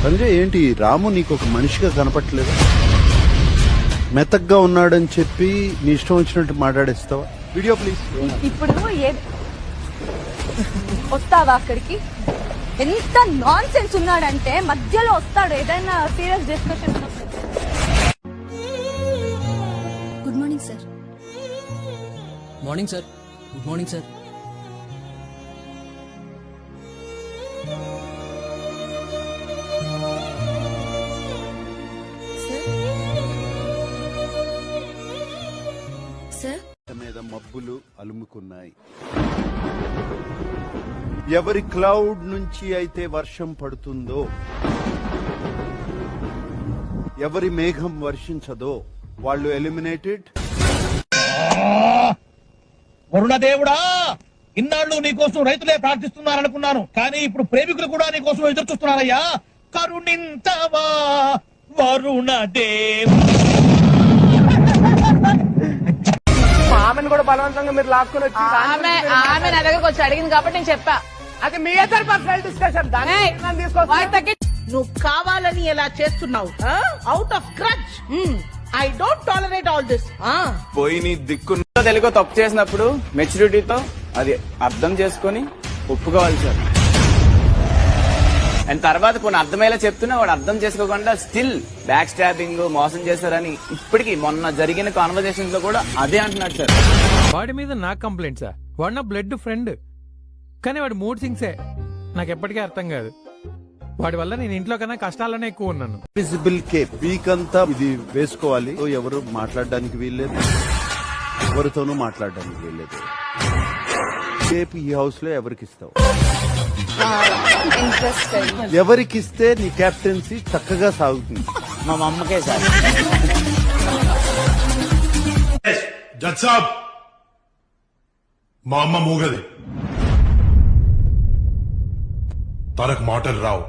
సంజయ్ ఏంటి రాము నీకు ఒక మనిషిగా కనపట్లేదు? మెతగ్గా ఉన్నాడని చెప్పి నీ ఇష్టం వచ్చినట్టు మాట్లాడేస్తావా? Video please. ఇప్పుడు వస్తావా అక్కడికి? ఎంత నాన్ సెన్స్ ఉన్నాడంటే మధ్యలో వస్తాడు ఏదైనా serious discussion. Good morning sir. Morning sir. Good morning sir. మీద మబ్బులు అలుముకున్నాయి. ఎవరి క్లౌడ్ నుంచి అయితే వర్షం పడుతుందో, ఎవరి మేఘం వర్షించదో వాళ్ళు ఎలిమినేటెడ్. వరుణదేవుడా, ఇన్నాళ్ళు నీకోసం రైతులే ప్రార్థిస్తున్నారనుకున్నాను, కానీ ఇప్పుడు ప్రేమికులు కూడా నీకోసం ఎదురు చూస్తున్నారయ్యా. కరుణింతవా వరుణదేవు. ఆమెను కూడా బలవంతంగా మీరు లాక్కుని వచ్చి ఆమె నా దగ్గరకు వచ్చి అడిగింది కాబట్టి నేను చెప్పా. అది మీ ఇద్దరు పర్సనల్ డిస్కషన్. నువ్వు కావాలని ఎలా చేస్తున్నావు? Out of crutch. I don't tolerate all this. పోయి నీ దిక్కు తెలుగు తప్పు చేసినప్పుడు మెచ్యూరిటీతో అది అర్థం చేసుకుని ఒప్పుకోవాలి సార్. అండ్ తర్వాత కొన్ని అర్థమయ్యేలా చెప్తున్నా వాడు అర్థం చేసుకోకుండా స్టిల్ బ్యాక్ స్టాబింగ్, మోసం చేశారని ఇప్పటికీ మొన్న జరిగిన కాన్వర్సేషన్స్ లో కూడా అదే అంటున్నాడు సార్. వాడి మీద నాకు కంప్లైంట్ సార్. వాడు నా బ్లడ్ ఫ్రెండ్, కానీ వాడు మూడ్ సింగ్సే. నాకు ఎప్పటికీ అర్థం కాదు. వాడి వల్ల నేను ఇంట్లో కన్నా కష్టాలనే ఎక్కువ ఉన్నాను. విజిబుల్ కేప్ వీక్ అంతా ఇది వేసుకోవాలి. ఎవరు మాట్లాడడానికి వీల్లేదు, ఎవరితోనూ మాట్లాడడానికి వీల్లేదు. కేప్ ఈ హౌస్ లో ఎవరికి ఇస్తావు? ఎవరికిస్తే నీ కెప్టెన్సీ చక్కగా సాగుతుంది? మా అమ్మకే సార్. జడ్ సాబ్, మా అమ్మ మూగది, తనకు మాటలు రావు.